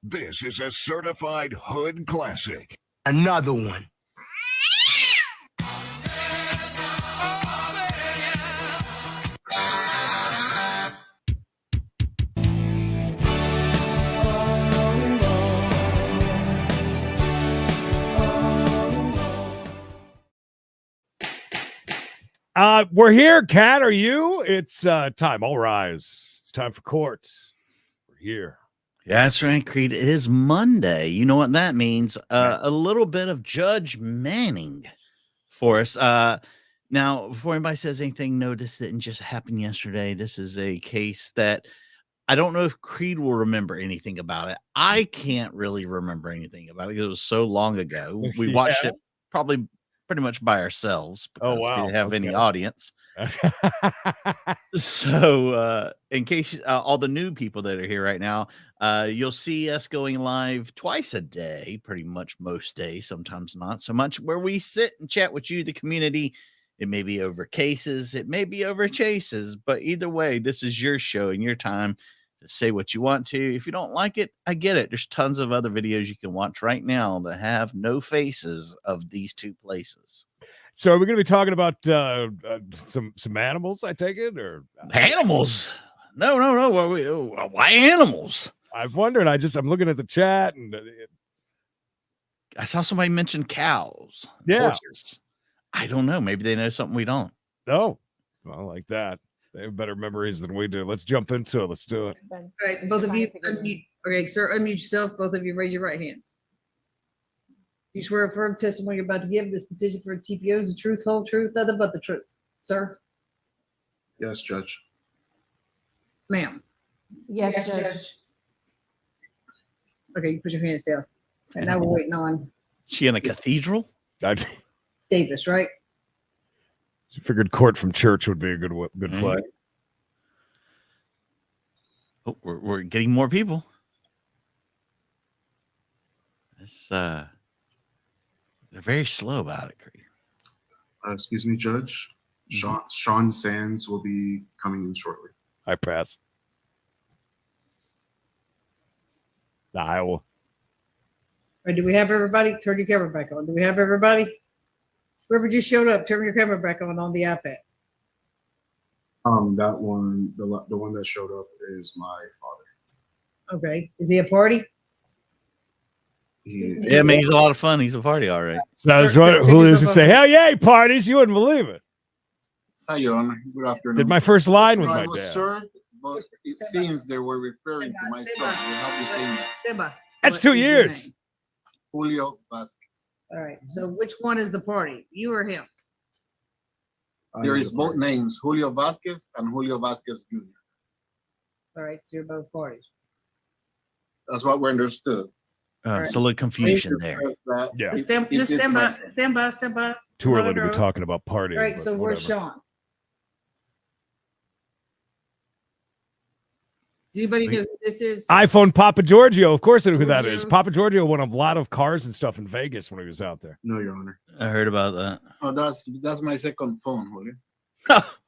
This is a certified hood classic. Another one. We're here, Kat. Are you? It's time. All rise. It's time for court. We're here. Yeah, that's right, Creed. It is Monday. You know what that means? A little bit of Judge Manning for us. Now, before anybody says anything, notice that it just happened yesterday. This is a case that I don't know if Creed will remember anything about it. I can't really remember anything about it because it was so long ago. We watched it probably pretty much by ourselves because we didn't have any audience. So in case all the new people that are here right now, you'll see us going live twice a day, pretty much most days, sometimes not so much, where we sit and chat with you, the community. It may be over cases, it may be over chases, but either way, this is your show and your time to say what you want to. If you don't like it, I get it. There's tons of other videos you can watch right now that have no faces of these two places. So are we going to be talking about some animals, I take it? Or animals? No. Why animals? I've wondered. I'm looking at the chat, and I saw somebody mention cows. Yeah. Horses. I don't know. Maybe they know something we don't. No. Well, like that. They have better memories than we do. Let's jump into it. Let's do it. All right, both of you unmute. Okay, sir, unmute yourself. Both of you raise your right hands. You swear a firm testimony you're about to give this petition for a TPO is the truth, whole truth, nothing but the truth. Sir? Yes, Judge. Ma'am? Yes, Judge. Okay, you put your hands down. And now we're waiting on She in a cathedral? Davis, right? I figured court from church would be a good play. Oh, we're getting more people. This they're very slow about it, Creed. Excuse me, Judge. Sean Sands will be coming in shortly. I pass. I will. All right, do we have everybody? Turn your camera back on. Do we have everybody? Whoever just showed up, turn your camera back on the iPad. That one, the one that showed up is my father. Okay, is he a party? Yeah, man, he's a lot of fun. He's a party, all right. So that's what Julio's to say. Hell yeah, parties! You wouldn't believe it. Hi, Your Honor. Good afternoon. Did my first line with I my was dad. served, but it seems they were referring to my son. We have the same name. Stand by. That's What 2 is your years. name? Julio Vasquez. All right, so which one is the party? You or him? There is both names, Julio Vasquez and Julio Vasquez Jr. All right, so you're both parties. That's what we understood. It's a little confusion there. Yeah. Just stand by. Too early to be All talking about partying. right, but so where's whatever. Sean? Does anybody know who this is? iPhone Papa Giorgio. Of course I know who that Giorgio. is. Papa Giorgio won a lot of cars and stuff in Vegas when he was out there. No, Your Honor. I heard about that. Oh, that's my second phone, Julio.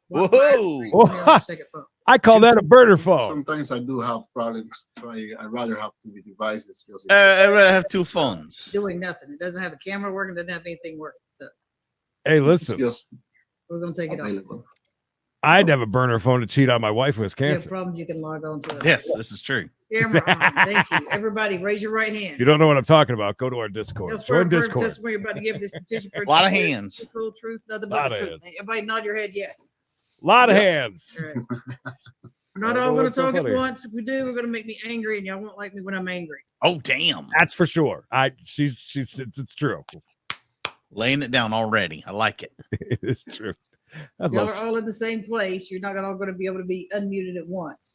Whoa! Second phone. I call that a burner phone. Sometimes I do have problems, so I'd rather have two devices. I'd rather have two phones. Doing nothing. It doesn't have a camera working, doesn't have anything working. So Hey, It's listen, just we're gonna take it off. available. I'd have a burner phone to cheat on my wife who has If you have cancer. problems, you can log on to it. Yes, this is true. Camera on. Thank you. Everybody, raise your right hand. If you don't know what I'm talking about, go to our Discord. Join Discord. Testimony about to give this petition for A lot of hands. Full truth, nothing Lot but the of truth. hands. Everybody nod your head yes. A lot of hands. All right. We're not Oh, all going to what's so talk at funny? once. If we do, we're going to make me angry, and y'all won't like me when I'm angry. Oh, damn. That's for sure. It's true. Laying it down already. I like it. It is true. I Y'all love are all in the same place. You're not all going to be able to be unmuted at once.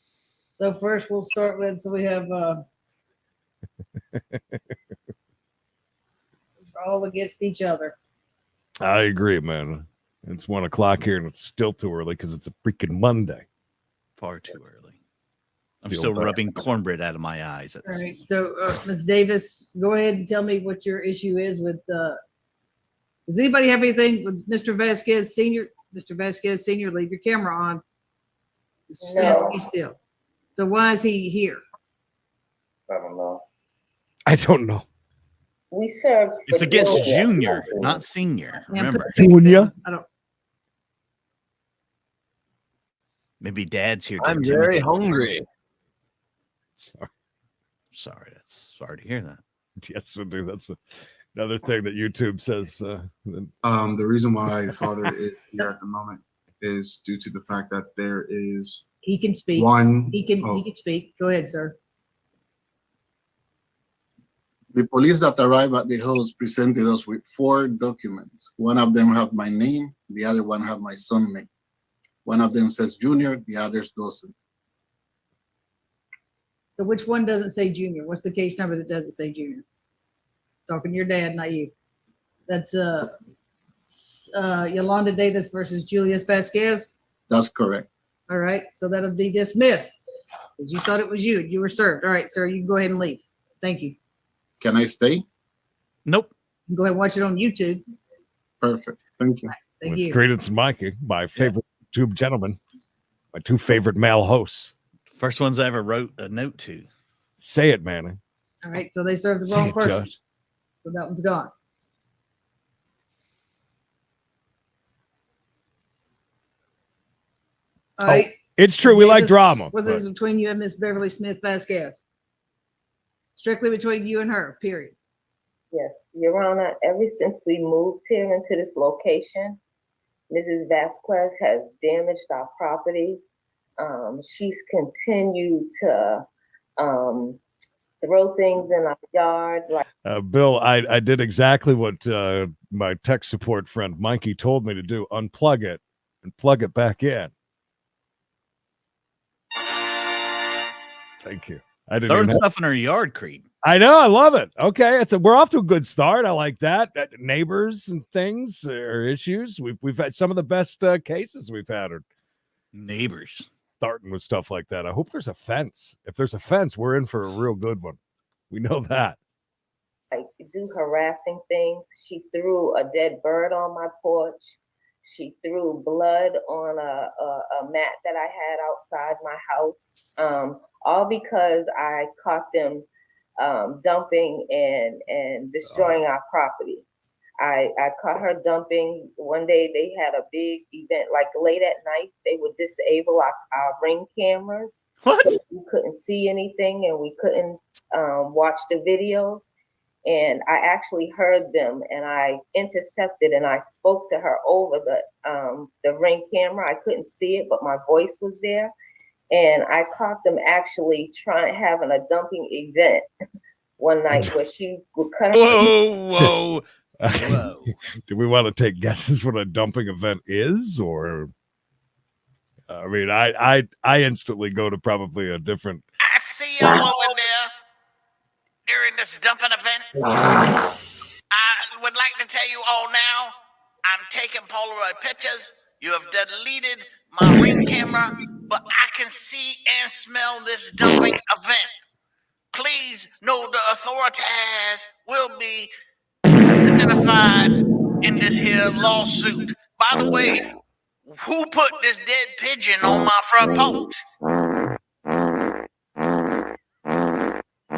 So first, we'll start with. So we have. All against each other. I agree, man. It's 1 o'clock here, and it's still too early because it's a freaking Monday. Far too early. I'm Feel still bad. rubbing cornbread out of my eyes. At All this right. So, Ms. Davis, go ahead and tell me what your issue is with. Does anybody have anything with Mr. Vasquez Senior? Mr. Vasquez Senior, leave your camera on. Mr. Sands, be still. So why is he here? I don't know. I don't know. We served. It's for against junior. junior, not senior. Yeah, Remember, Junior? I don't. maybe Dad's here. To I'm very intimidate you. hungry. Sorry. Sorry to hear that. Yes, I do. That's another thing that YouTube says. The reason why Father is here at the moment is due to the fact that there is He can speak. one. He can oh, speak. Go ahead, sir. The police that arrived at the house presented us with 4 documents. One of them have my name, the other one have my son's name. One of them says Junior, the others doesn't. So which one doesn't say junior? What's the case number that doesn't say junior? Talking to your dad, not you. That's Yolanda Davis versus Julius Vasquez. That's correct. All right, so that'll be dismissed. Because you thought it was you. You were served. All right, sir, you can go ahead and leave. Thank you. Can I stay? Nope. You can go ahead and watch it on YouTube. Perfect. Thank you. Thank With you. Credence and Mikey, my favorite YouTube gentlemen, my 2 favorite male hosts. First ones I ever wrote a note to. Say it, Manny. All right, so they served the Say wrong it, person. Judge. So that one's gone. All right. It's true. We like Davis, drama. Was but- this between you and Miss Beverly Smith Vasquez? Strictly between you and her, period. Yes, Your Honor, ever since we moved here into this location, Mrs. Vasquez has damaged our property. She's continued to throw things in our yard. Like, Bill, I did exactly what my tech support friend Mikey told me to do. Unplug it and plug it back in. Thank you. I didn't Throwing even have- stuff in her yard, Creed. I know. I love it. Okay. We're off to a good start. I like that. Neighbors and things or issues. We've had some of the best cases we've had are Neighbors. starting with stuff like that. I hope there's a fence. If there's a fence, we're in for a real good one. We know that. do harassing things. She threw a dead bird on my porch. She threw blood on a mat that I had outside my house, all because I caught them dumping and destroying our property. I caught her dumping. One day they had a big event, like late at night, they would disable our Ring cameras. What? So we couldn't see anything and we couldn't watch the videos. And I actually heard them and I intercepted and I spoke to her over the Ring camera. I couldn't see it, but my voice was there. And I caught them actually having a dumping event one night where she would cut her. Whoa. Whoa. Do we want to take guesses what a dumping event is, or? I mean, I instantly go to probably a different. I see you over there during this dumping event. I would like to tell you all now, I'm taking Polaroid pictures. You have deleted my Ring camera, but I can see and smell this dumping event. Please know the authorities will be identified in this here lawsuit. By the way, who put this dead pigeon on my front porch?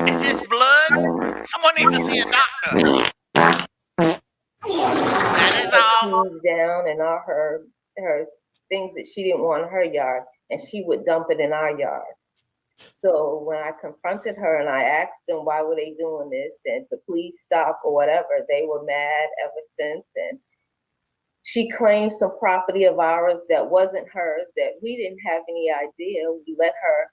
Is this blood? Someone needs to see a doctor. That is all. Things down and all her things that she didn't want in her yard, and she would dump it in our yard. So when I confronted her and I asked them why were they doing this and to please stop or whatever, they were mad ever since. And she claimed some property of ours that wasn't hers, that we didn't have any idea. We let her,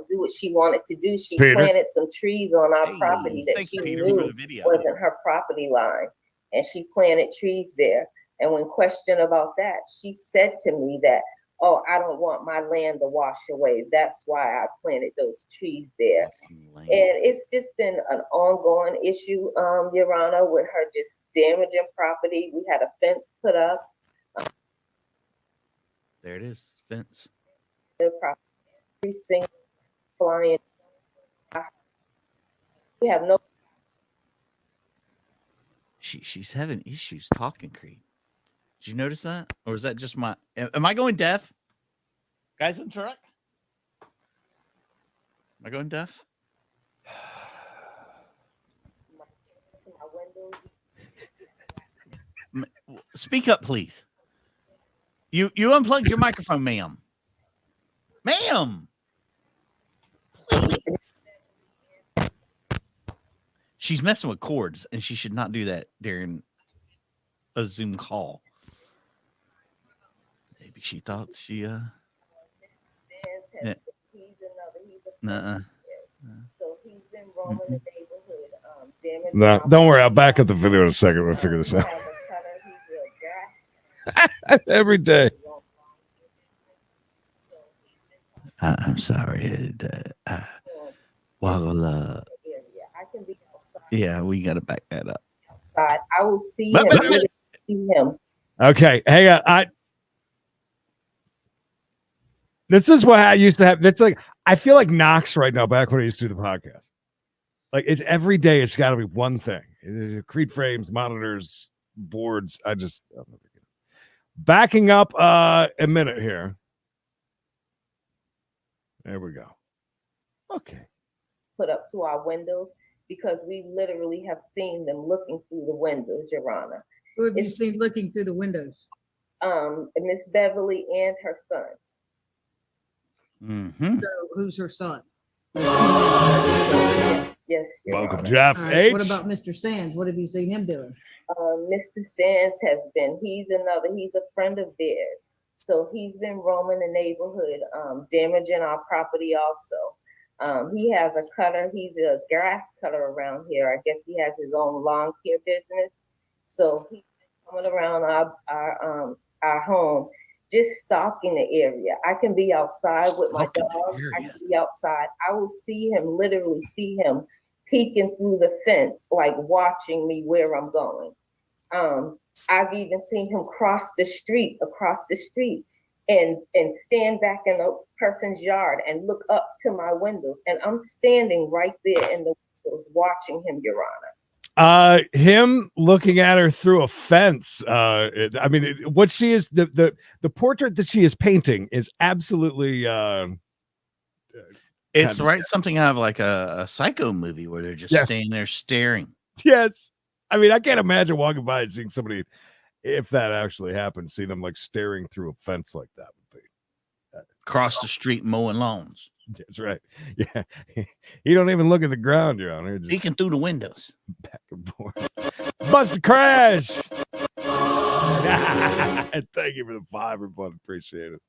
do what she wanted to do. She planted some trees on our property that she knew wasn't her property line. And she planted trees there. And when questioned about that, she said to me that, oh, I don't want my land to wash away. That's why I planted those trees there. And it's just been an ongoing issue, Your Honor, with her just damaging property. We had a fence put up. There it is, fence. Every single flying. We have no. She's having issues talking, Creed. Did you notice that? Or is that just my... Am I going deaf? Guys in the truck? Am I going deaf? to my windows. Speak up, please. You unplugged your microphone, ma'am. Ma'am. Please. She's messing with cords, and she should not do that during a Zoom call. Maybe she thought she Mr. Sands has Yeah. he's a Nuh-uh. friend of theirs. So he's been roaming the neighborhood, damaging No, our don't worry. I'll back property. up the video in a second. We'll figure this He out. has a cutter, he's a grass Every day. So he's been I'm sorry. Waggle, area. I can be outside. yeah, we got to back that up. Outside. I will see But- him. but- literally see him. Okay, hang on. This is what I used to have. That's like I feel like Knox right now. Back when I used to do the podcast, like it's every day. It's got to be one thing: Creed frames, monitors, boards. Backing up a minute here. There we go. Okay. Put up to our windows because we literally have seen them looking through the windows, Your Honor. Who have you It's- seen looking through the windows? Miss Beverly and her son. Mm-hmm. So who's her son? There's two men. Yes, Your Welcome, Honor. Jeff All right, H. what about Mr. Sands? What have you seen him doing? Mr. Sands he's a friend of theirs. So he's been roaming the neighborhood, damaging our property also. He has a cutter, he's a grass cutter around here. I guess he has his own lawn care business. So he's been coming around our home, just stalking the area. I can be outside with my Stalking the dog. I area. can be outside. I will literally see him peeking through the fence, like watching me where I'm going. I've even seen him across the street, and stand back in a person's yard and look up to my windows. And I'm standing right there in the windows watching him, Your Honor. Him looking at her through a fence. What she is the portrait that she is painting is absolutely It's Kind right. Something out of like a Psycho movie where they're just Yeah. standing there staring. yes. I mean, I can't imagine walking by and seeing somebody, if that actually happened, see them like staring through a fence like that would be. Across the street mowing lawns, That's right. Yeah. He don't even look at the ground, Your Honor. Just peeking through the windows. back and forth. Bust a crash. Thank you for the 5, everyone. Appreciate it.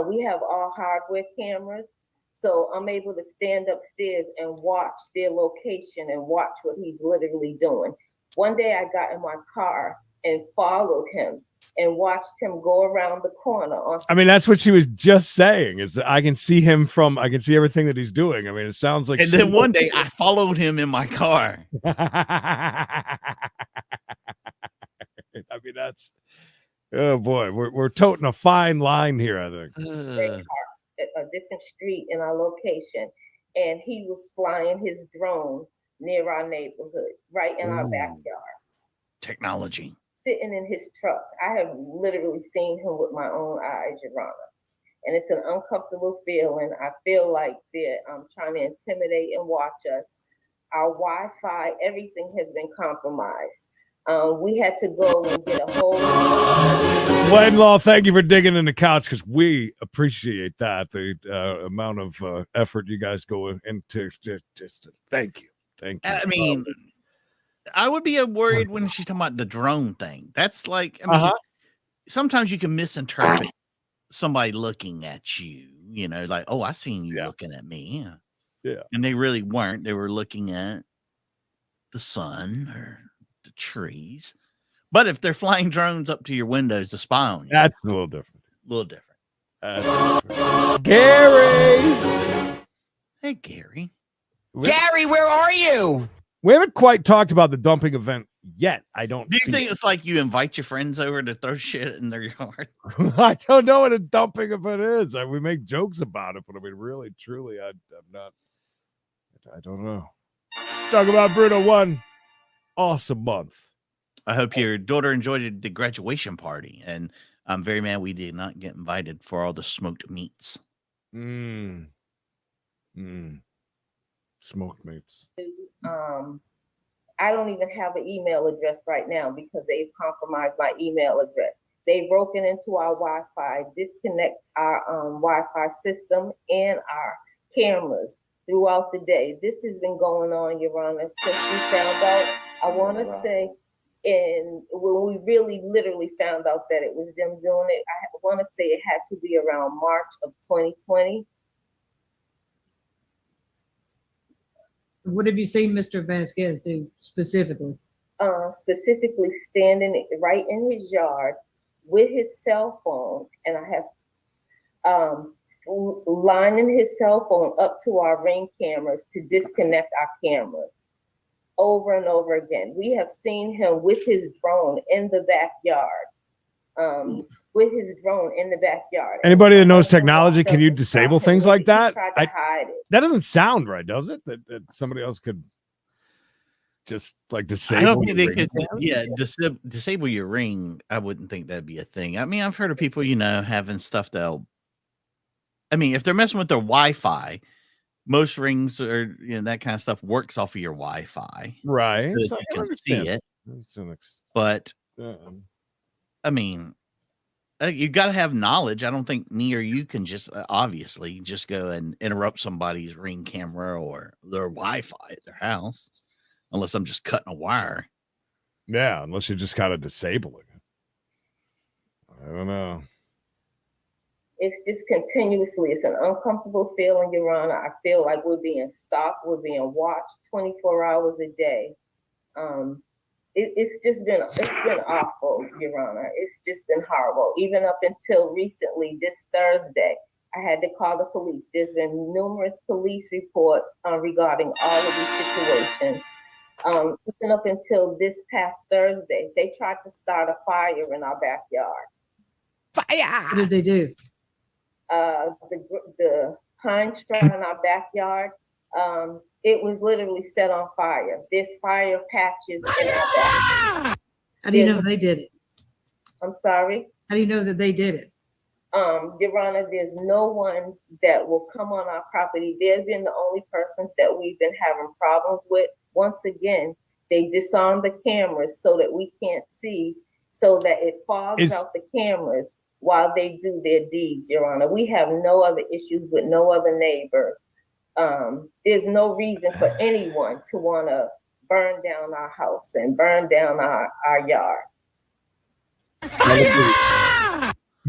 We have all hardware cameras, so I'm able to stand upstairs and watch their location and watch what he's literally doing. One day I got in my car and followed him and watched him go around the corner. I mean, that's what she was just saying. Is I can see everything that he's doing. I mean, it sounds like. And then one day I followed him in my car. I mean, that's. Oh boy, we're toting a fine line here. I think. A different street in our location, and he was flying his drone near our neighborhood, right in our Ooh. backyard, Technology. sitting in his truck. I have literally seen him with my own eyes, Your Honor. And it's an uncomfortable feeling. I feel like they're trying to intimidate and watch us. Our Wi-Fi, everything has been compromised. We had to go and get a whole. Law, thank you for digging in the couch because we appreciate that. The amount of effort you guys go into. Just thank you. I mean, I would be worried when she's talking about the drone thing. That's like, I mean, sometimes you can misinterpret somebody looking at you, you know, like, oh, I seen you looking at me. Yeah. And they really weren't. They were looking at the sun or the trees. But if they're flying drones up to your windows to spy on you, That's a little different. a little different. That's different. Gary. Hey, Gary. Gary, where are you? We haven't quite talked about the dumping event yet. I don't. Do you think it's like you invite your friends over to throw shit in their yard? I don't know what a dumping event is. We make jokes about it, but I mean, really, truly, I'm not. I don't know. Talk about Bruno. One awesome month. I hope your daughter enjoyed the graduation party, and I'm very mad we did not get invited for all the smoked meats. Smoked meats. I don't even have an email address right now because they've compromised my email address. They've broken into our Wi-Fi, disconnect our Wi-Fi system and our cameras throughout the day. This has been going on, Your Honor, since we found out. I want to say, and when we really literally found out that it was them doing it, I want to say it had to be around March of 2020. What have you seen Mr. Vasquez do specifically? Specifically standing right in his yard with his cell phone, and I have lining his cell phone up to our Ring cameras to disconnect our cameras over and over again. We have seen him with his drone in the backyard. Anybody that knows technology, can you disable things like that? Tried to hide it. That doesn't sound right, does it? That somebody else could just like disable. I don't think they your could. Ring Yeah, cameras? disable your Ring. I wouldn't think that'd be a thing. I mean, I've heard of people, having stuff that'll. I mean, if they're messing with their Wi-Fi, most Rings or that kind of stuff works off of your Wi-Fi, Right? so So that I you can understand. see it. That's an ex- But yeah. I mean, you got to have knowledge. I don't think me or you can just obviously just go and interrupt somebody's Ring camera or their Wi-Fi at their house, unless I'm just cutting a wire. Yeah, unless you're just kind of disabling it. I don't know. It's just continuously, it's an uncomfortable feeling, Your Honor. I feel like we're being stalked, we're being watched 24 hours a day. It's been awful, Your Honor. It's just been horrible. Even up until recently, this Thursday, I had to call the police. There's been numerous police reports regarding all of these situations. Even up until this past Thursday, they tried to start a fire in our backyard. Fire! What did they do? The pine straw in our backyard, it was literally set on fire. There's fire patches in our backyard. How do you know they did it? I'm sorry? How do you know that they did it? Your Honor, there's no one that will come on our property. They've been the only persons that we've been having problems with. Once again, they disarm the cameras so that we can't see, so that it fogs out the cameras while they do their deeds, Your Honor. We have no other issues with no other neighbors. There's no reason for anyone to want to burn down our house and burn down our yard.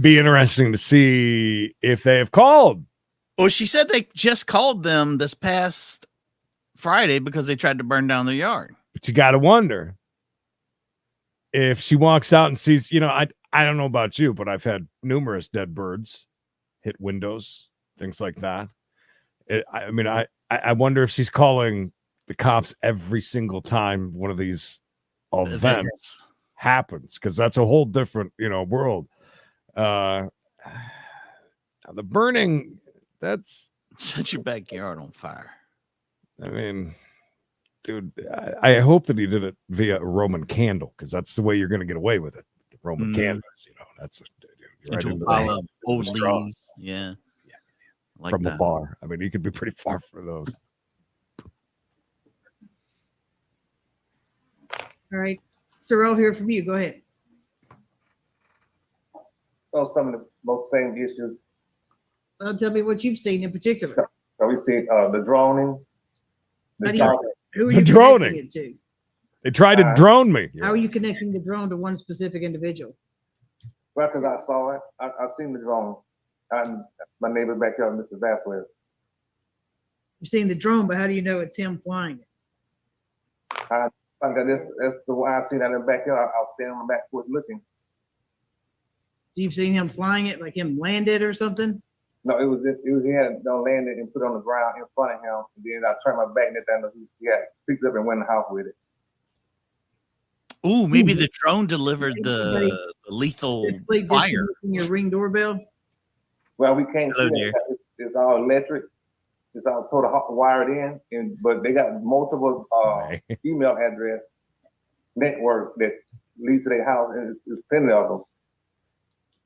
Be interesting to see if they have called. Well, she said they just called them this past Friday because they tried to burn down their yard. But you got to wonder if she walks out and sees, I don't know about you, but I've had numerous dead birds hit windows, things like that. I wonder if she's calling the cops every single time one of these events happens, because that's a whole different, world. The burning, that's set your backyard on fire. I mean, dude, I hope that he did it via a Roman candle, because that's the way you're going to get away with it. The Roman candles, that's right into into a pile the- of old straws. leaves. Yeah. Like from that. a bar. I mean, you could be pretty far for those. All right. Sir, I'll hear from you. Go ahead. So some of the most same issues. Well, tell me what you've seen in particular. So we see the droning, How the do you- stalking. Who are The you droning. connecting it to? They tried to drone me. How are you connecting the drone to one specific individual? Well, because I saw it, I seen the drone. My neighbor backyard, Mr. Vasquez. You're seeing the drone, but how do you know it's him flying it? That's the one I seen out in the backyard. I was standing on the back porch looking. So you've seen him flying it, like him land it or something? No, he had it landed and put it on the ground in front of him. And then I turned my back and then he had picked it up and went in the house with it. Ooh, maybe the drone delivered the lethal Specifically fire. disconnecting your Ring doorbell? Well, we can't Hello, see dear. that. It's all electric. It's all total wired in, but they got multiple email address network that leads to their house, and there's plenty of them.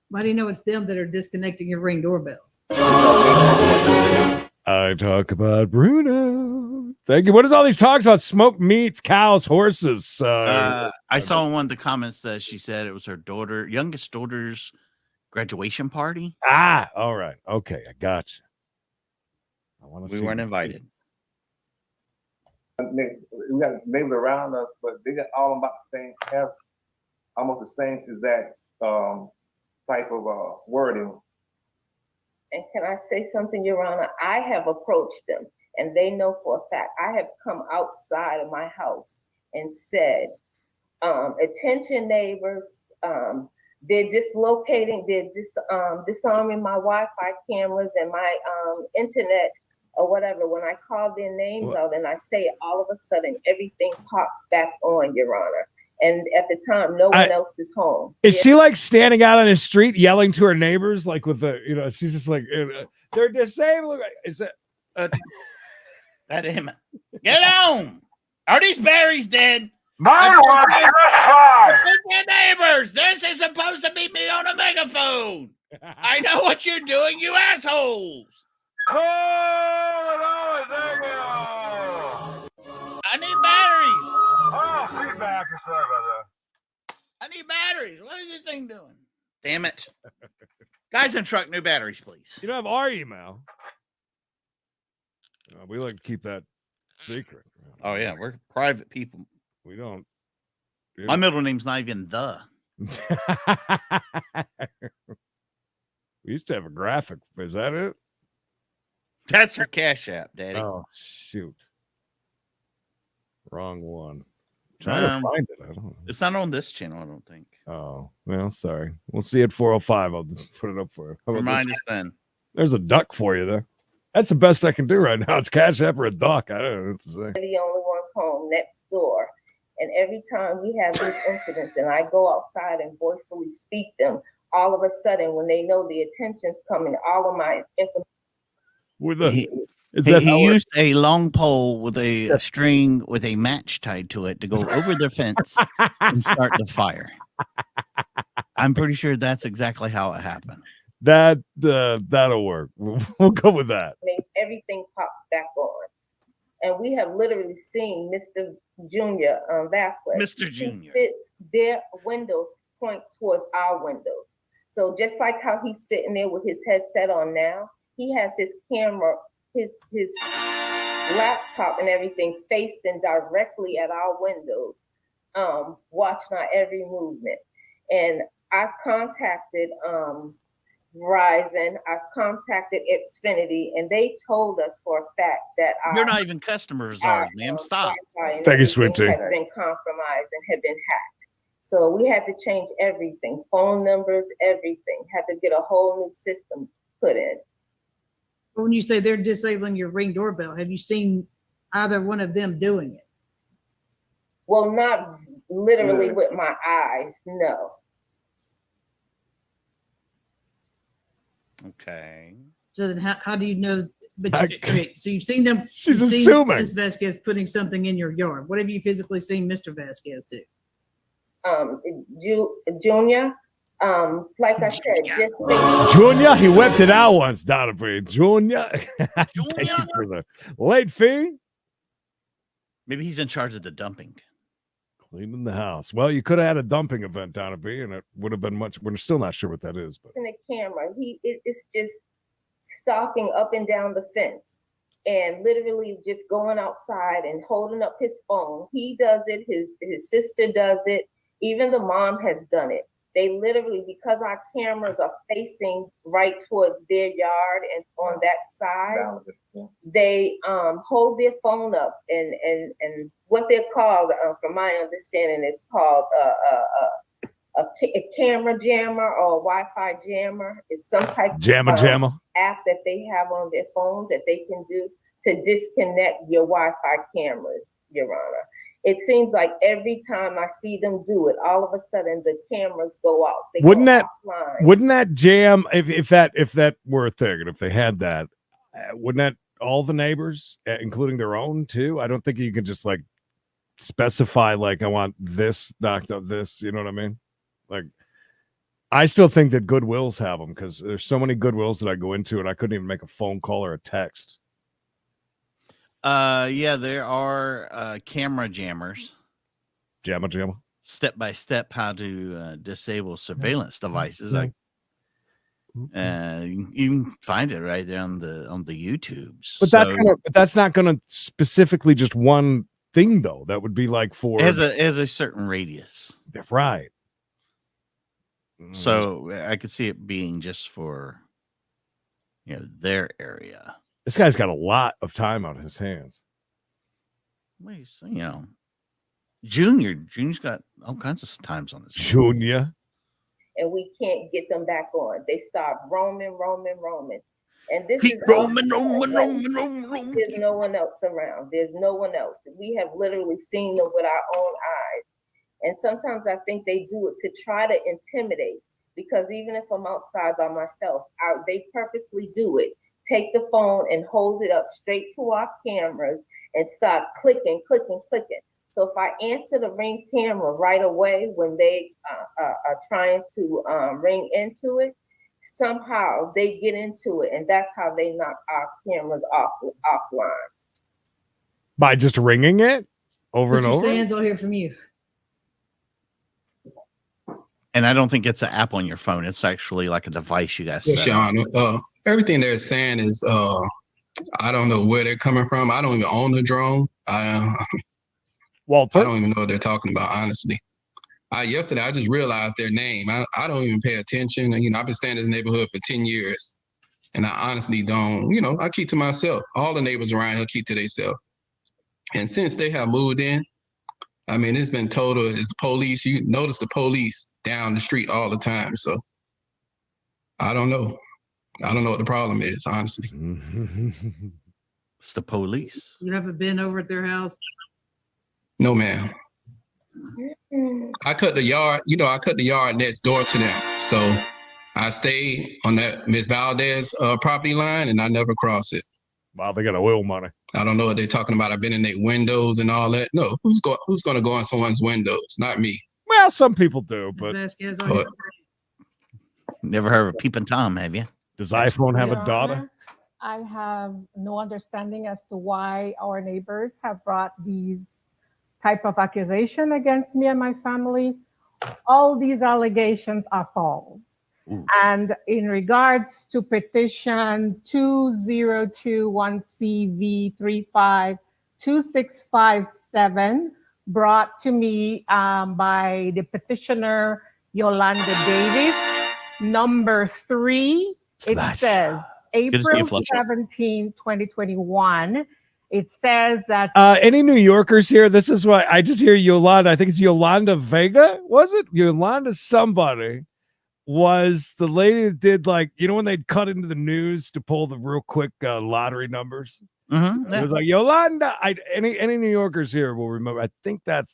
Why do you know it's them that are disconnecting your Ring doorbell? I talk about Bruno. Thank you. What is all these talks about smoked meats, cows, horses? I saw in one of the comments that she said it was her youngest daughter's graduation party. All right. Okay, I got you. I want to We see. weren't invited. We got neighbors around us, but they got all about the same, have almost the same exact type of wording. And can I say something, Your Honor? I have approached them, and they know for a fact. I have come outside of my house and said, attention neighbors, they're dislocating, disarming my Wi-Fi cameras and my internet or whatever. When I call their names out and I say it, all of a sudden everything pops back on, Your Honor. And at the time, no one else is home. Is she like standing out on the street yelling to her neighbors, like with the, she's just like, they're disabled. Is it? That him. Get on. Are these batteries dead? My neighbors. This is supposed to be me on a megaphone. I know what you're doing, you assholes. I need batteries. Oh, feedback. Sorry about that. I need batteries. What is this thing doing? Damn it. Guys in truck, new batteries, please. You don't have our email. We like to keep that secret. Oh, yeah. We're private people. We don't. My middle name's not even the. We used to have a graphic. Is that it? That's for Cash App, Daddy. Oh, shoot. Wrong one. Trying to find it. I don't know. It's not on this channel, I don't think. Oh, well, sorry. We'll see at 4:05. I'll put it up for you. Remind us then. There's a duck for you there. That's the best I can do right now. It's Cash App or a duck. I don't know what to say. They're the only ones home next door. And every time we have these incidents and I go outside and forcefully speak them, all of a sudden, when they know the attention's coming, all of my information. He used a long pole with a string with a match tied to it to go over the fence and start the fire. I'm pretty sure that's exactly how it happened. That'll work. We'll go with that. Everything pops back on. And we have literally seen Mr. Junior Vasquez. Mr. Junior. Their windows point towards our windows. So just like how he's sitting there with his headset on now, he has his camera, his laptop and everything facing directly at our windows, watching our every movement. And I've contacted Verizon, I've contacted Xfinity, and they told us for a fact that you're not even customers of ours, ma'am. Stop. Thank you, sweet tea. Has been compromised and have been hacked. So we had to change everything, phone numbers, everything. Had to get a whole new system put in. But when you say they're disabling your Ring doorbell, have you seen either one of them doing it? Well, not literally with my eyes, no. Okay. So then how do you know? But okay, so you've seen them. She's assuming. Ms. Vasquez putting something in your yard. What have you physically seen Mr. Vasquez do? Junior, like I said, just Junior, he whipped it out once, Donovan. Junior. Thank you for the late fee. Maybe he's in charge of the dumping. Cleaning the house. Well, you could have had a dumping event, Donovan, and it would have been much. We're still not sure what that is. But in the camera, it's just stalking up and down the fence and literally just going outside and holding up his phone. He does it. His sister does it. Even the mom has done it. They literally, because our cameras are facing right towards their yard and on that side, they hold their phone up and what they're called, from my understanding, is called a camera jammer or a Wi-Fi jammer. It's some type of app that they have on their phone that they can do to disconnect your Wi-Fi cameras, Your Honor. It seems like every time I see them do it, all of a sudden the cameras go out. Wouldn't that jam if that were a thing, and if they had that, wouldn't that all the neighbors, including their own too? I don't think you can just like specify like I want this knocked out, this. You know what I mean? Like, I still think that Goodwills have them because there's so many Goodwills that I go into and I couldn't even make a phone call or a text. Yeah, there are camera jammers. Jamma. Step by step how to disable surveillance devices. You can find it right there on the YouTubes. But that's not gonna specifically just one thing though. That would be like for it has a certain radius. Right. So I could see it being just for their area. This guy's got a lot of time on his hands. Well, Junior's got all kinds of times on his hands. Junior. And we can't get them back on. They start roaming. And this Keep is roaming. There's no one else around. There's no one else. We have literally seen them with our own eyes. And sometimes I think they do it to try to intimidate, because even if I'm outside by myself, they purposely do it. Take the phone and hold it up straight to our cameras and start clicking. So if I answer the Ring camera right away when they are trying to ring into it, somehow they get into it, and that's how they knock our cameras offline. By just ringing it over and over? Sands, I'll hear from you. And I don't think it's an app on your phone. It's actually like a device you guys set up. Everything they're saying is, I don't know where they're coming from. I don't even own the drone. Walter? I don't even know what they're talking about, honestly. Yesterday, I just realized their name. I don't even pay attention. I've been staying in this neighborhood for 10 years. And I honestly don't, I keep to myself. All the neighbors around here keep to themselves. And since they have moved in, it's been total, it's the police. You notice the police down the street all the time. So I don't know. I don't know what the problem is, honestly. It's the police. You haven't been over at their house? No, ma'am. I cut the yard, I cut the yard next door to them. So I stay on that Miss Valdez property line, and I never cross it. Wow, they got oil money. I don't know what they're talking about. I've been in their windows and all that. No, who's going to go in someone's windows? Not me. Well, some people do, but never heard of Peeping Tom, have you? Does iPhone have Your a daughter? Honor, I have no understanding as to why our neighbors have brought these type of accusation against me and my family. All these allegations are false. Ooh. And in regards to petition 2021CV352657 brought to me by the petitioner Yolanda Davis, number 3, it says April 17, 2021. It says that any New Yorkers here? This is why I just hear Yolanda. I think it's Yolanda Vega. Was it Yolanda? Somebody was the lady that did, like, when they'd cut into the news to pull the real quick lottery numbers. Mm-hmm. It was like Yolanda. Any New Yorkers here will remember. I think that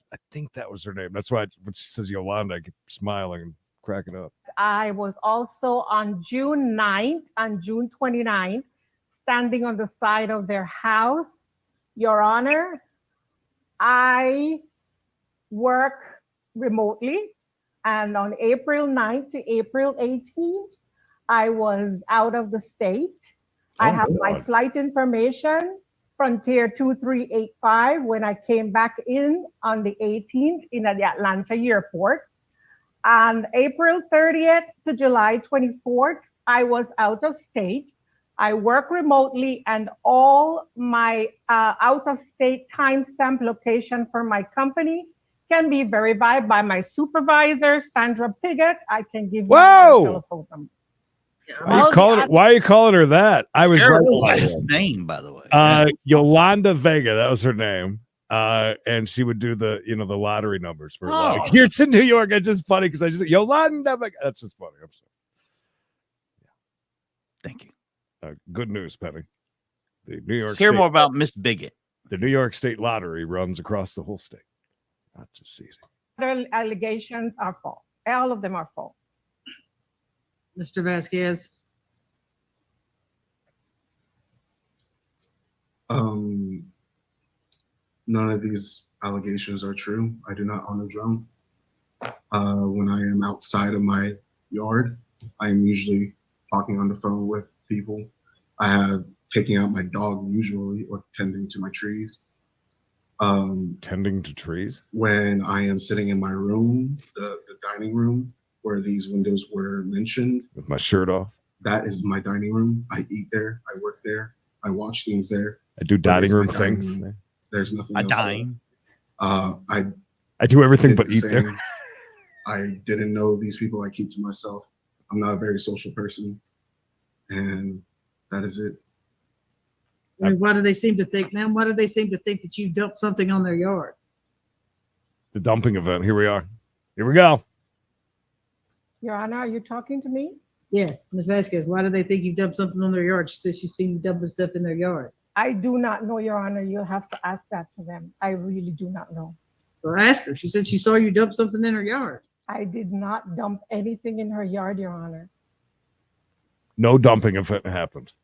was her name. That's why when she says Yolanda, I keep smiling and cracking up. I was also on June 9th and June 29th standing on the side of their house. Your Honor, I work remotely, and on April 9th to April 18th, I was out of the state. I have my flight information, Frontier 2385, when I came back in on the 18th in the Atlanta airport. On April 30th to July 24th, I was out of state. I work remotely, and all my out-of-state timestamp location for my company can be verified by my supervisor, Sandra Piggott. I can give you her telephone number. Why are you calling her that? I was right. Last name, by the way. Yolanda Vega, that was her name. And she would do the the lottery numbers for a lot of years in New York. It's just funny because I just Yolanda Vega. That's just funny. I'm sorry. Thank you. Good news, Penny. The New York. Let's hear more about Miss Bigot. The New York State Lottery runs across the whole state, not just City. Other allegations are false. All of them are false. Mr. Vasquez. None of these allegations are true. I do not own a drone. When I am outside of my yard, I am usually talking on the phone with people. I have taking out my dog usually, or tending to my trees. Tending to trees? When I am sitting in my room, the dining room, where these windows were mentioned. With my shirt off? That is my dining room. I eat there. I work there. I watch things there. I do dining room things. There's nothing I else. dine. I do everything did but the eat same. there. I didn't know these people. I keep to myself. I'm not a very social person. And that is it. I mean, why do they seem to think, man? Why do they seem to think that you dumped something on their yard? The dumping event. Here we are. Here we go. Your Honor, are you talking to me? Yes, Ms. Vasquez. Why do they think you dumped something on their yard? She says she's seen you dumping stuff in their yard. I do not know, Your Honor. You'll have to ask that to them. I really do not know. Or ask her. She said she saw you dump something in her yard. I did not dump anything in her yard, Your Honor. No dumping event happened.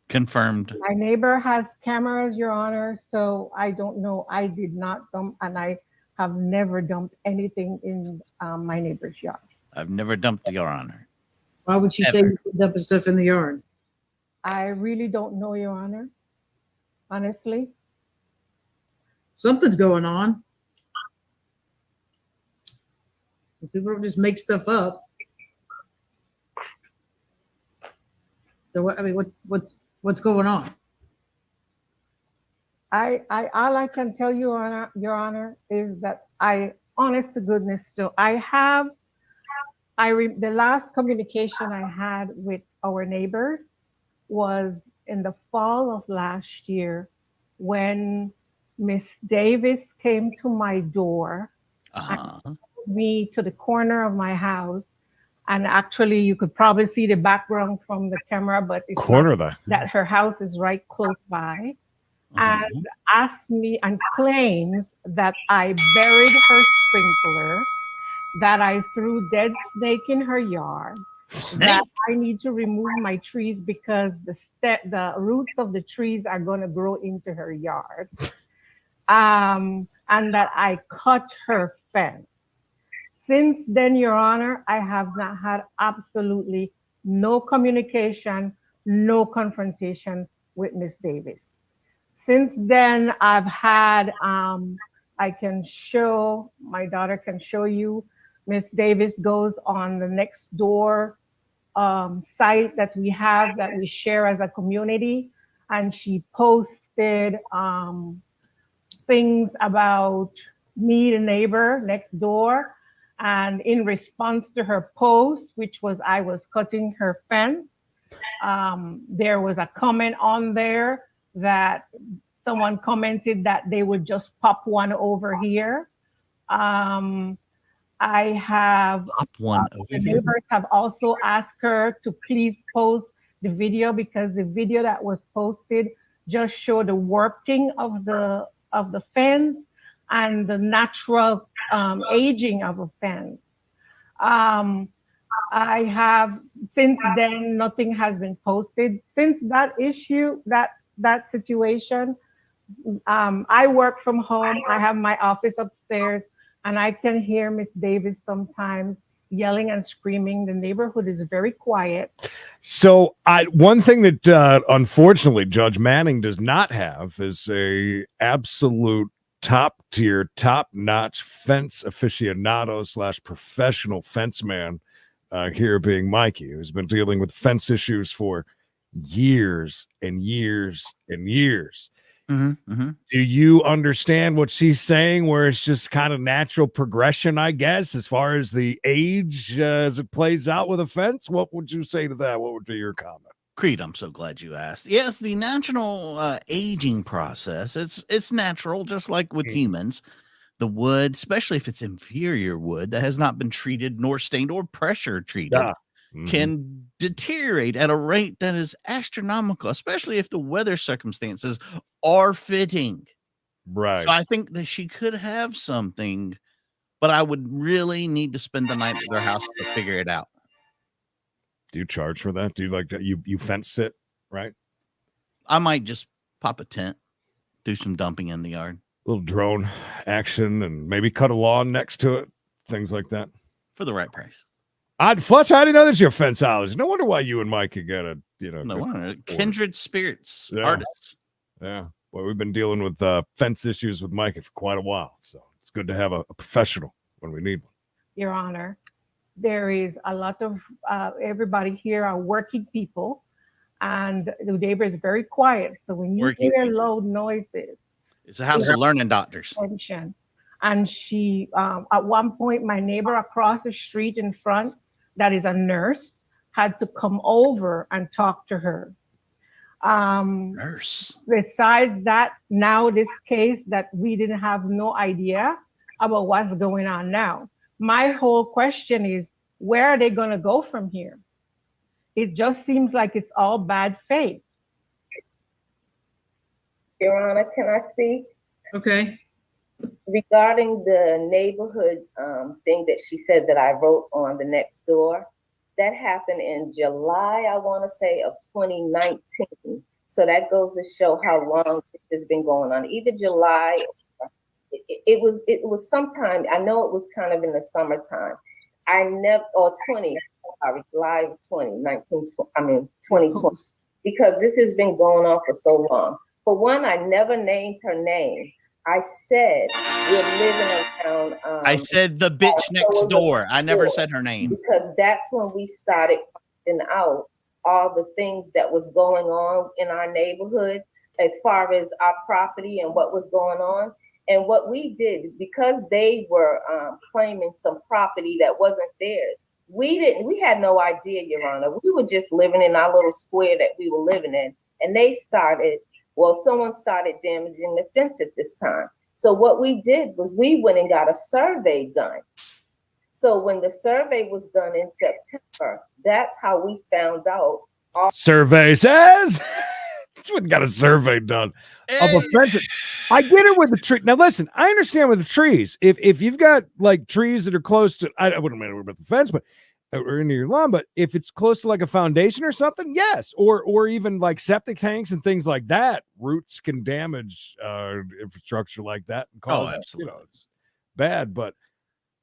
Confirmed. My neighbor has cameras, Your Honor, so I don't know. I did not dump, and I have never dumped anything in my neighbor's yard. I've never dumped, Your Honor. Why would she say you dumping stuff in the yard? I really don't know, Your Honor. Honestly. Something's going on. People don't just make stuff up. So what? I mean, what's going on? All I can tell you, Your Honor, is that honest to goodness, still, the last communication I had with our neighbors was in the fall of last year when Miss Davis came to my door and took me to the corner of my house. And actually, you could probably see the background from the camera, but it's that her house is right close by. And asked me and claims that I buried her sprinkler, that I threw dead snake in her yard, that I need to remove my trees because the roots of the trees are going to grow into her yard, and that I cut her fence. Since then, Your Honor, I have not had absolutely no communication, no confrontation with Miss Davis. Since then, I've had, I can show, my daughter can show you, Miss Davis goes on the next door site that we have, that we share as a community, and she posted things about me, the neighbor next door. And in response to her post, which was I was cutting her fence, there was a comment on there that someone commented that they would just pop one over here. I have, the neighbors have also asked her to please post the video, because the video that was posted just showed the working of the fence and the natural aging of a fence. I have, since then, nothing has been posted. Since that issue, that situation, I work from home. I have my office upstairs, and I can hear Miss Davis sometimes yelling and screaming. The neighborhood is very quiet. So one thing that unfortunately Judge Manning does not have is a absolute top tier, top notch fence aficionado / professional fence man here, being Mikey, who's been dealing with fence issues for years and years and years. Do you understand what she's saying, where it's just kind of natural progression, I guess, as far as the age as it plays out with a fence? What would you say to that? What would be your comment? Creed, I'm so glad you asked. Yes, the natural aging process, it's natural, just like with humans. The wood, especially if it's inferior wood that has not been treated nor stained or pressure treated, can deteriorate at a rate that is astronomical, especially if the weather circumstances are fitting. Right. So I think that she could have something, but I would really need to spend the night at their house to figure it out. Do you charge for that? Do you like that? You fence sit, right? I might just pop a tent, do some dumping in the yard. Little drone action, and maybe cut a lawn next to it. Things like that. For the right price. Flush, how do you know there's your fence allergy? No wonder why you and Mike could get a, No wonder. Kindred spirits, Yeah. artists. Yeah. Well, we've been dealing with fence issues with Mike for quite a while. So it's good to have a professional when we need one. Your Honor, there is a lot of everybody here are working people, and the neighbor is very quiet. So when you Working hear loud noises, It's a house of learning doctors. attention. And she, at one point, my neighbor across the street in front, that is a nurse, had to come over and talk to her. Nurse. Besides that, now this case that we didn't have no idea about what's going on now. My whole question is, where are they going to go from here? It just seems like it's all bad faith. Your Honor, can I speak? Okay. Regarding the neighborhood thing that she said that I wrote on the next door, that happened in July, I want to say, of 2019. So that goes to show how long this has been going on. Either July, it was sometime, I know it was kind of in the summertime. Or 20, sorry, July of 2020, because this has been going on for so long. For one, I never named her name. I said we're living around. I said the bitch next door. I never said her name. Because that's when we started finding out all the things that was going on in our neighborhood as far as our property and what was going on. And what we did, because they were claiming some property that wasn't theirs, we had no idea, Your Honor. We were just living in our little square that we were living in. And someone started damaging the fence at this time. So what we did was we went and got a survey done. So when the survey was done in September, that's how we found out. Survey says we got a survey done of a fence. I get it with the tree. Now listen, I understand with the trees. If you've got like trees that are close to, I wouldn't matter about the fence, but or into your lawn, but if it's close to like a foundation or something, yes, or even like septic tanks and things like that, roots can damage infrastructure like that and cause absolutely, it's bad. But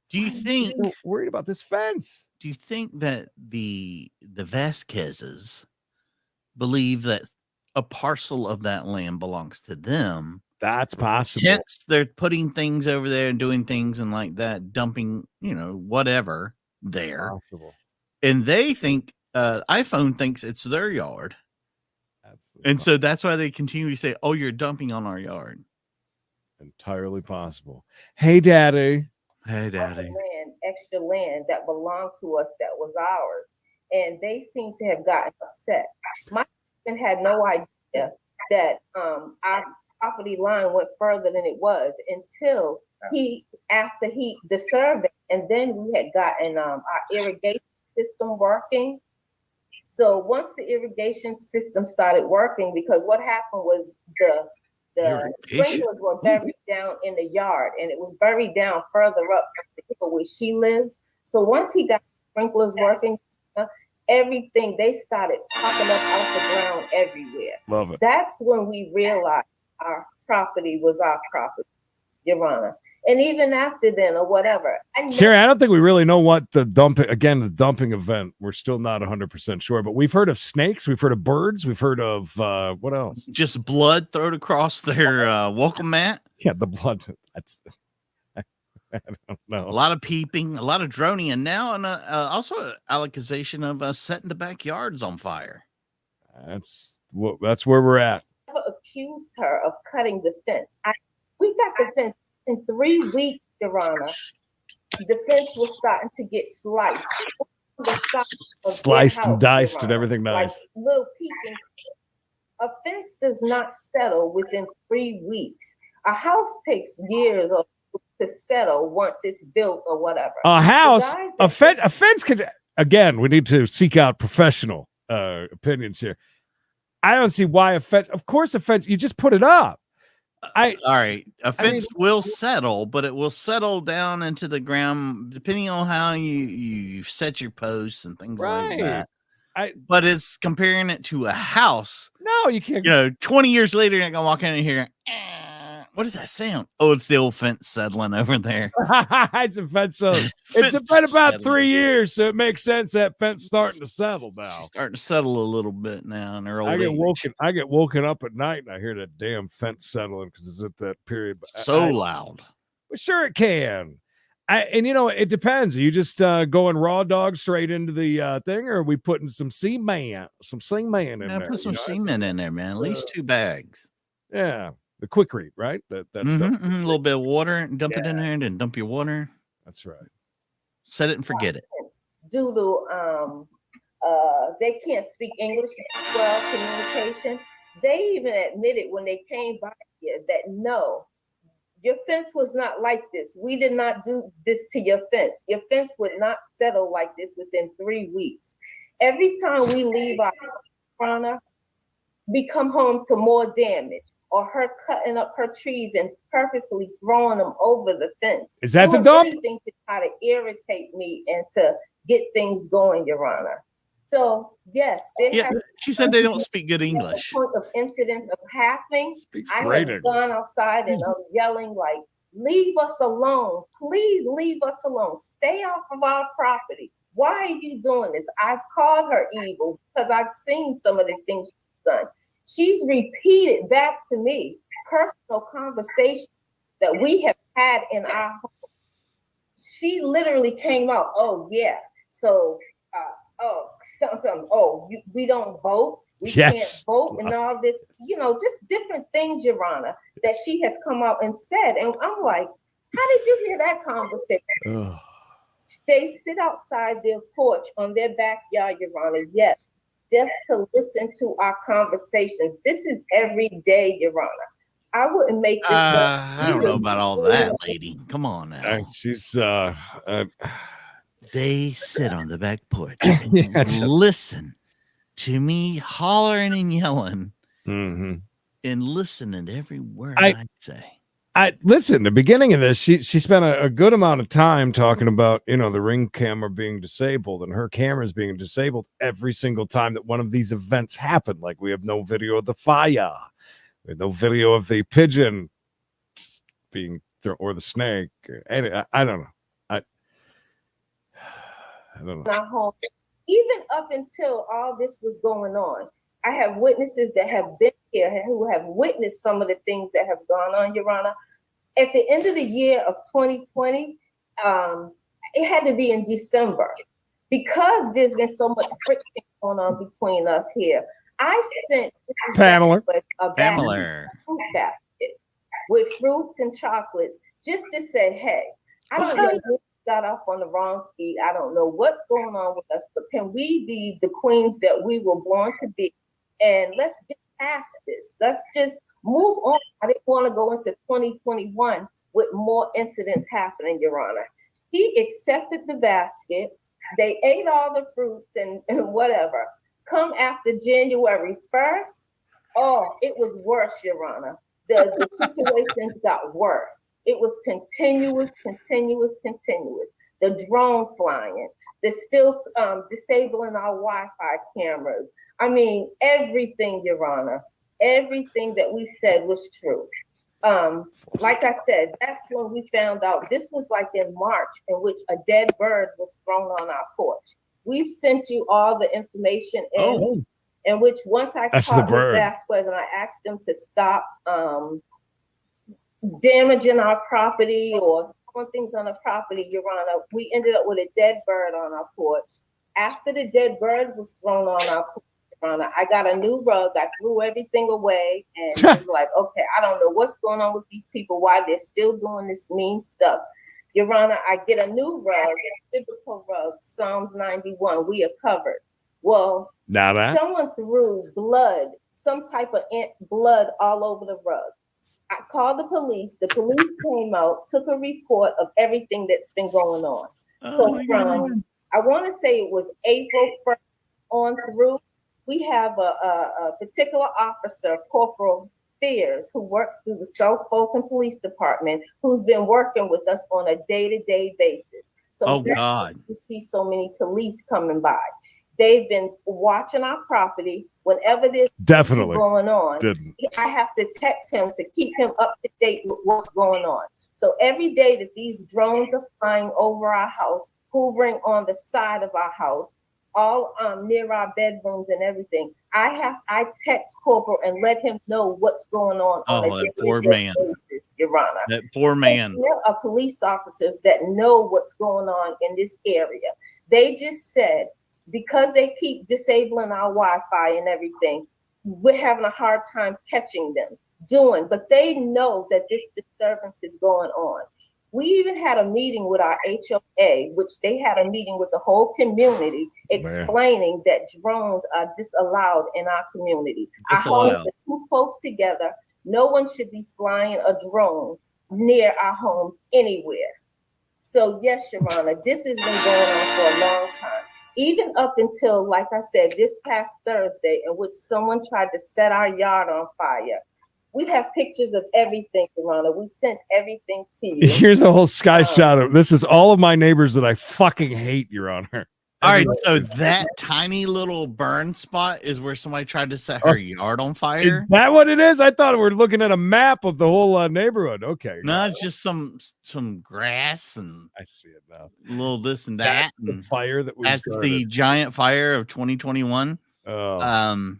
do you think so worried about this fence? Do you think that the Vasquezes believe that a parcel of that land belongs to them? That's possible. Hence, they're putting things over there and doing things and like that, dumping, whatever there. Possible. And they think iPhone thinks it's their yard. So that's why they continually say, "Oh, you're dumping on our yard." Entirely possible. Hey, Daddy. Hey, Daddy. Extra land that belonged to us that was ours. And they seem to have gotten upset. My husband had no idea that our property line went further than it was until the survey, and then we had gotten our irrigation system working. So once the irrigation system started working, because what happened was the sprinklers were buried down in the yard, and it was buried down further up where she lives. So once he got sprinklers working, everything, they started popping up out the ground everywhere. Love it. That's when we realized our property was our property, Your Honor. And even after then or whatever. Sherry, I don't think we really know what the dumping event. We're still not 100% sure, but we've heard of snakes. We've heard of birds. We've heard of what else? Just blood thrown across their welcome mat. Yeah, the blood. I don't know. A lot of peeping, a lot of droning, and now also an accusation of setting the backyards on fire. That's where we're at. I never accused her of cutting the fence. We got the fence in 3 weeks, Your Honor. The fence was starting to get sliced. Sliced and diced and everything nice. Like little peeping. A fence does not settle within 3 weeks. A house takes years to settle once it's built or whatever. A house, a fence could, again, we need to seek out professional opinions here. I don't see why a fence, of course a fence, you just put it up. All right. A fence will settle, but it will settle down into the ground depending on how you set your posts and things like that. But it's comparing it to a house. No, you can't. 20 years later, you're not gonna walk in here. What does that sound? Oh, it's the old fence settling over there. It's a fence. So Fence it's been about settling. 3 years, so it makes sense that fence starting to settle now. Starting to settle a little bit now in her old age. I get woken up at night and I hear that damn fence settling because it's at that period. So loud. Well, sure it can. And you know, it depends. Are you just going raw dog straight into the thing, or are we putting some seaman in there? Put some semen in there, man. At least 2 bags. Yeah. The quick read, right? That stuff. A little bit of water and dump it in there and then dump your water. That's right. Set it and forget it. Due to they can't speak English well, communication. They even admitted when they came by here that no, your fence was not like this. We did not do this to your fence. Your fence would not settle like this within 3 weeks. Every time we leave our corner, we come home to more damage, or her cutting up her trees and purposely throwing them over the fence. Is that the dump? Anything to try to irritate me and to get things going, Your Honor. So yes, she said they don't speak good English. Point of incidents of happening. I have gone outside and I'm yelling like, "Leave us alone! Please leave us alone! Stay off of our property! Why are you doing this?" I've called her evil because I've seen some of the things she's done. She's repeated back to me personal conversations that we have had in our home. She literally came out, "Oh yeah, so we don't vote. We can't vote," and all this, just different things, Your Honor, that she has come out and said. And I'm like, how did you hear that conversation? They sit outside their porch on their backyard, Your Honor, yes, just to listen to our conversations. This is every day, Your Honor. I wouldn't make this. I don't know about all that, lady. Come on now. She's they sit on the back porch and listen to me hollering and yelling and listening to every word I say. Listen, the beginning of this, she spent a good amount of time talking about, the Ring camera being disabled and her cameras being disabled every single time that one of these events happened. Like, we have no video of the fire, we have no video of the pigeon being thrown or the snake. I don't know. I don't know. Not home. Even up until all this was going on, I have witnesses that have been here who have witnessed some of the things that have gone on, Your Honor. At the end of the year of 2020, it had to be in December because there's been so much friction going on between us here. I sent Pamela a fruit basket with fruits and chocolates just to say, hey, I don't know who got off on the wrong feet. I don't know what's going on with us, but can we be the queens that we were born to be? And let's get past this. Let's just move on. I didn't want to go into 2021 with more incidents happening, Your Honor. He accepted the basket. They ate all the fruits and whatever. Come after January 1st, it was worse, Your Honor. The situations got worse. It was continuous. The drone flying, the still disabling our Wi-Fi cameras. I mean, everything, Your Honor, everything that we said was true. Like I said, that's when we found out. This was like in March, in which a dead bird was thrown on our porch. We sent you all the information in which once I called Vasquez and I asked them to stop damaging our property or throwing things on the property, Your Honor, we ended up with a dead bird on our porch. After the dead bird was thrown on our porch, Your Honor, I got a new rug. I threw everything away and it was like, okay, I don't know what's going on with these people, why they're still doing this mean stuff. Your Honor, I get a new rug, a biblical rug, Psalms 91. We are covered. Well, someone threw blood, some type of blood all over the rug. I called the police. The police came out, took a report of everything that's been going on. I want to say it was April 1st on through, we have a particular officer, Corporal Fears, who works through the South Fulton Police Department, who's been working with us on a day-to-day basis. So God, you see so many police coming by. They've been watching our property. Whenever there's Definitely going on, didn't. I have to text him to keep him up to date with what's going on. So every day that these drones are flying over our house, hovering on the side of our house, all near our bedrooms and everything, I text Corporal and let him know what's going on a that poor man. basis, Your Honor. That poor man. There are police officers that know what's going on in this area. They just said, because they keep disabling our Wi-Fi and everything, we're having a hard time catching them but they know that this disturbance is going on. We even had a meeting with our HOA, which they had a meeting with the whole community explaining that drones are disallowed in our community. Our homes are too close together. No one should be flying a drone near our homes anywhere. So yes, Your Honor, this has been going on for a long time. Even up until, like I said, this past Thursday, in which someone tried to set our yard on fire. We have pictures of everything, Your Honor. We sent everything to you. Here's a whole sky shot of this is all of my neighbors that I fucking hate, Your Honor. All right, so that tiny little burn spot is where somebody tried to set her yard on fire. Is that what it is? I thought we were looking at a map of the whole neighborhood. Okay, no, it's just some grass and I see it now. A little this and that. And fire that we that's started. The giant fire of 2021. Oh.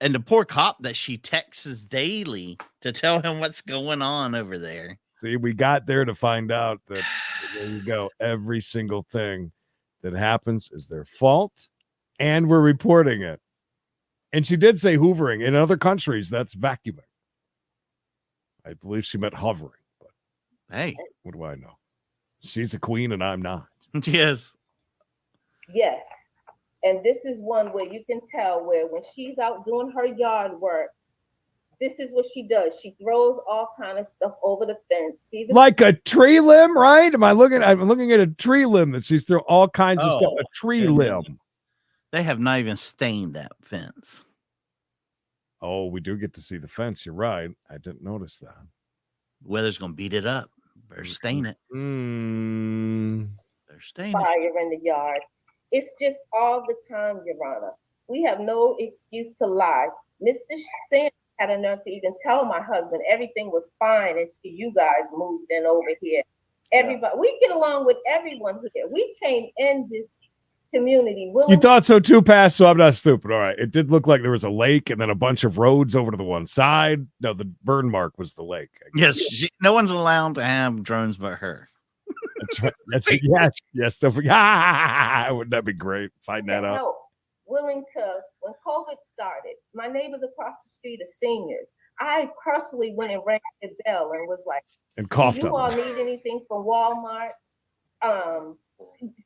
And the poor cop that she texts daily to tell him what's going on over there. See, we got there to find out that there you go. Every single thing that happens is their fault, and we're reporting it. And she did say hoovering. In other countries, that's vacuuming. I believe she meant hovering. But hey, what do I know? She's a queen, and I'm not. Yes. Yes. And this is one where you can tell where when she's out doing her yard work, this is what she does. She throws all kind of stuff over the fence. See like a tree limb, right? I'm looking at a tree limb that she's thrown all kinds of stuff. A tree limb. They have not even stained that fence. Oh, we do get to see the fence. You're right. I didn't notice that. Weather's gonna beat it up. Better stain it. Better stain fire in the yard. It's just all the time, Your Honor. We have no excuse to lie. Mr. Sam had enough to even tell my husband everything was fine until you guys moved in over here. Everybody, we get along with everyone here. We came in this community. You thought so too, Pass, so I'm not stupid. All right. It did look like there was a lake and then a bunch of roads over to the one side. No, the burn mark was the lake. Yes, no one's allowed to have drones but her. That's right. That's yes. Wouldn't that be great? Find that out. Help, willing to, when COVID started, my neighbors across the street are seniors. I personally went and rang the bell and was like, and coughed do you all need anything from Walmart?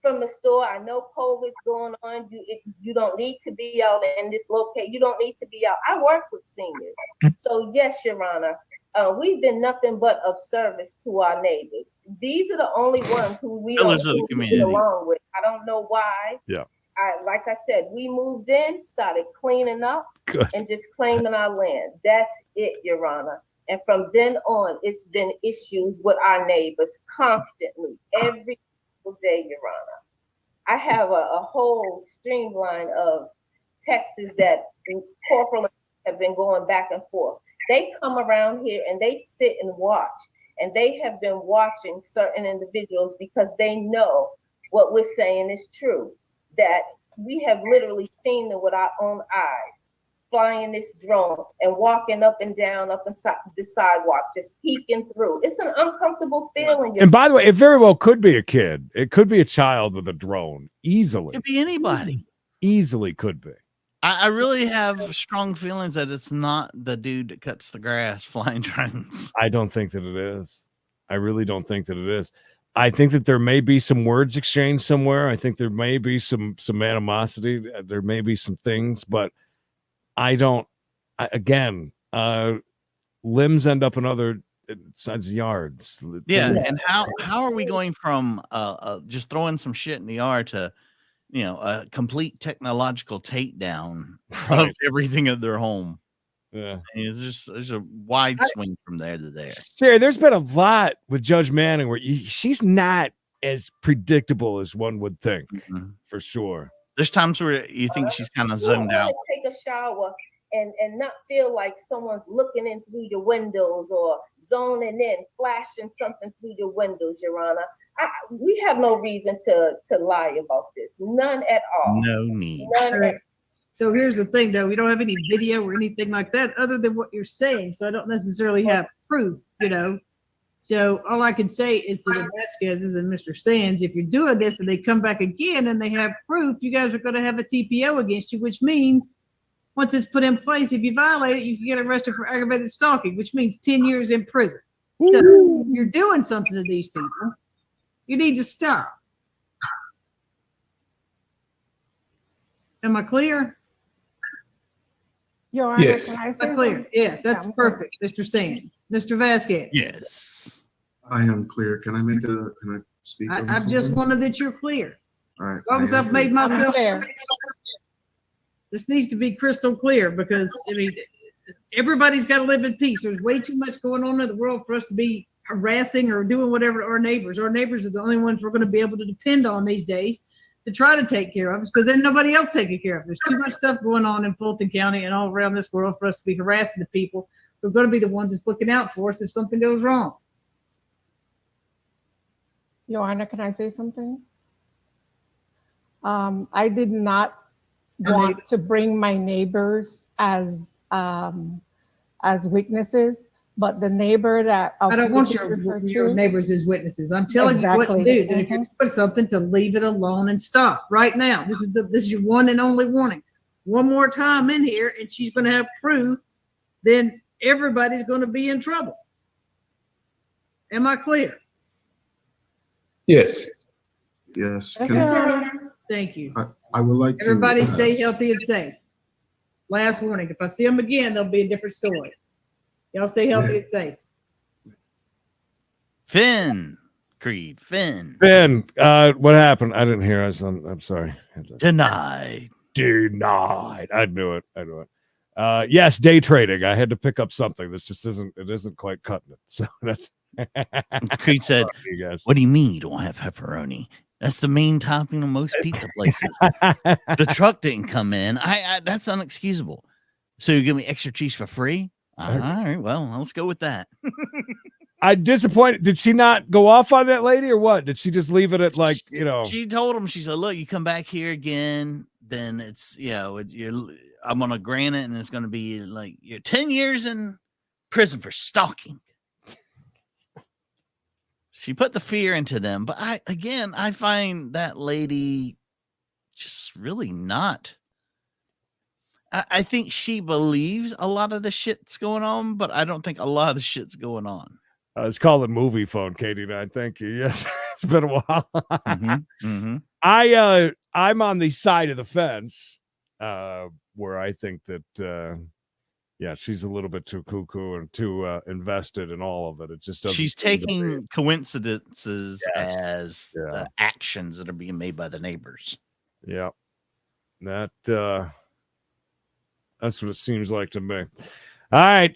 From the store, I know COVID's going on. You don't need to be out in this location. You don't need to be out. I work with seniors. So yes, Your Honor, we've been nothing but of service to our neighbors. These are the only ones who we don't get along with. I don't know why. Yeah. Like I said, we moved in, started cleaning up, and just claiming our land. That's it, Your Honor. And from then on, it's been issues with our neighbors constantly, every single day, Your Honor. I have a whole streamline of texts that corporal have been going back and forth. They come around here and they sit and watch, and they have been watching certain individuals because they know what we're saying is true, that we have literally seen them with our own eyes, flying this drone and walking up and down, up inside the sidewalk, just peeking through. It's an uncomfortable feeling. And by the way, it very well could be a kid. It could be a child with a drone. Easily. It could be anybody. Easily could be. I really have strong feelings that it's not the dude that cuts the grass flying drones. I don't think that it is. I really don't think that it is. I think that there may be some words exchanged somewhere. I think there may be some animosity. There may be some things, but I don't. Limbs end up in other sides of yards. Yeah, and how are we going from just throwing some shit in the yard to, a complete technological takedown of everything at their home? Yeah, there's a wide swing from there to there. Sherry, there's been a lot with Judge Manning where she's not as predictable as one would think, for sure. There's times where you think she's kind of zoned You out. wanna take a shower and not feel like someone's looking in through your windows or zoning in, flashing something through your windows, Your Honor. We have no reason to lie about this. None at all. No need. None at So here's the thing, though. We don't have any video or anything like that other than what you're saying. So I don't necessarily have proof, you know. So all I can say is to the Vasquez's and Mr. Sands, if you're doing this and they come back again and they have proof, you guys are going to have a TPO against you, which means once it's put in place, if you violate it, you can get arrested for aggravated stalking, which means 10 years in prison. So if you're doing something to these people, you need to stop. Am I clear? Your Honor, Yes. can I say Am I clear? something? Yes, that's perfect, Mr. Sands. Mr. Vasquez? Yes. I am clear. Can I speak? on I just something? wanted that you're clear. All right. As long as I am I've made clear. myself clear. clear. This needs to be crystal clear because, I mean, everybody's got to live in peace. There's way too much going on in the world for us to be harassing or doing whatever to our neighbors. Our neighbors are the only ones we're going to be able to depend on these days to try to take care of us because then nobody else taking care of. There's too much stuff going on in Fulton County and all around this world for us to be harassing the people. We're going to be the ones that's looking out for us if something goes wrong. Your Honor, can I say something? I did not want to bring my neighbors as witnesses, but the neighbor that I don't want your your neighbors as witnesses. I'm telling you what to do. And if you're doing something, to leave it alone and stop right now. This is your one and only warning. One more time in here, and she's going to have proof. Then everybody's going to be in trouble. Am I clear? Yes. Yes. Yes, Can, Your Honor. Thank you. I would like to. Everybody stay healthy and safe. Last warning. If I see them again, there'll be a different story. Y'all stay healthy and safe. Finn. Creed. Finn. Ben, what happened? I didn't hear. I'm sorry. Denied. Denied. I knew it. Yes, day trading. I had to pick up something. This just isn't quite cutting it. So that's Creed said, you guys. "What do you mean you don't have pepperoni? That's the main topping of most pizza places. The truck didn't come in. I that's unexcusable. So you give me extra cheese for free? All right, well, let's go with that." I disappointed. Did she not go off on that lady or what? Did she just leave it at like, She told him, she said, "Look, you come back here again, then it's, I'm gonna grant it, and it's gonna be like you're 10 years in prison for stalking." She put the fear into them, but I find that lady just really not. I think she believes a lot of the shit's going on, but I don't think a lot of the shit's going on. I was calling movie phone, Katie. Thank you. Yes, it's been a while. I'm on the side of the fence where I think that she's a little bit too cuckoo and too invested in all of it. It just doesn't. She's taking coincidences as the actions that are being made by the neighbors. Yeah, that's what it seems like to me. All right.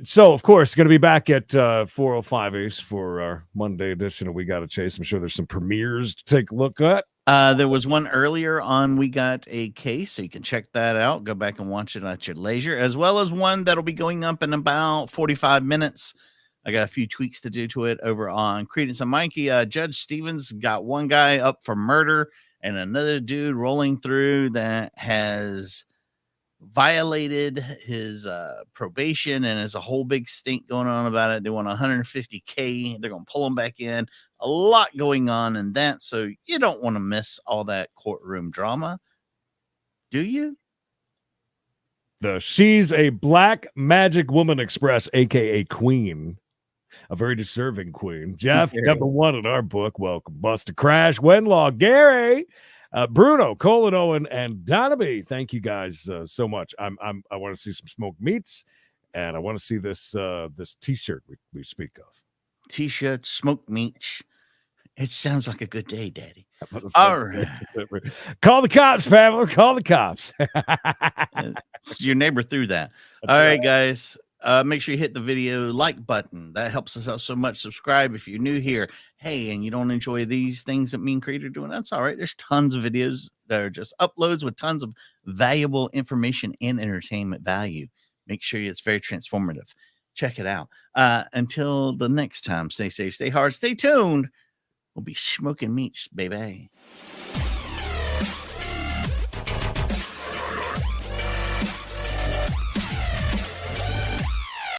So, of course, going to be back at 4:05 East for our Monday edition of We Gotta Chase. I'm sure there's some premieres to take a look at. There was one earlier on We Got a Case, so you can check that out. Go back and watch it at your leisure, as well as one that'll be going up in about 45 minutes. I got a few tweaks to do to it over on Credence and Mikey. Judge Stevens got one guy up for murder and another dude rolling through that has violated his probation, and there's a whole big stink going on about it. They want $150K. They're going to pull him back in. A lot going on in that, so you don't want to miss all that courtroom drama, do you? She's a Black Magic Woman Express, aka Queen, a very deserving queen. Jeff, number one in our book. Welcome, Buster Crash, Wenlaw, Gary, Bruno, Colin Owen, and Donna B. Thank you guys so much. I want to see some smoked meats, and I want to see this T-shirt we speak of. T-shirt, smoked meats. It sounds like a good day, Daddy. All right. Call the cops, family. Call the cops. Your neighbor threw that. All right, guys. Make sure you hit the video like button. That helps us out so much. Subscribe if you're new here. Hey, and you don't enjoy these things that me and Creator are doing, that's all right. There's tons of videos that are just uploads with tons of valuable information and entertainment value. Make sure it's very transformative. Check it out. Until the next time, stay safe, stay hard, stay tuned. We'll be smoking meats, baby.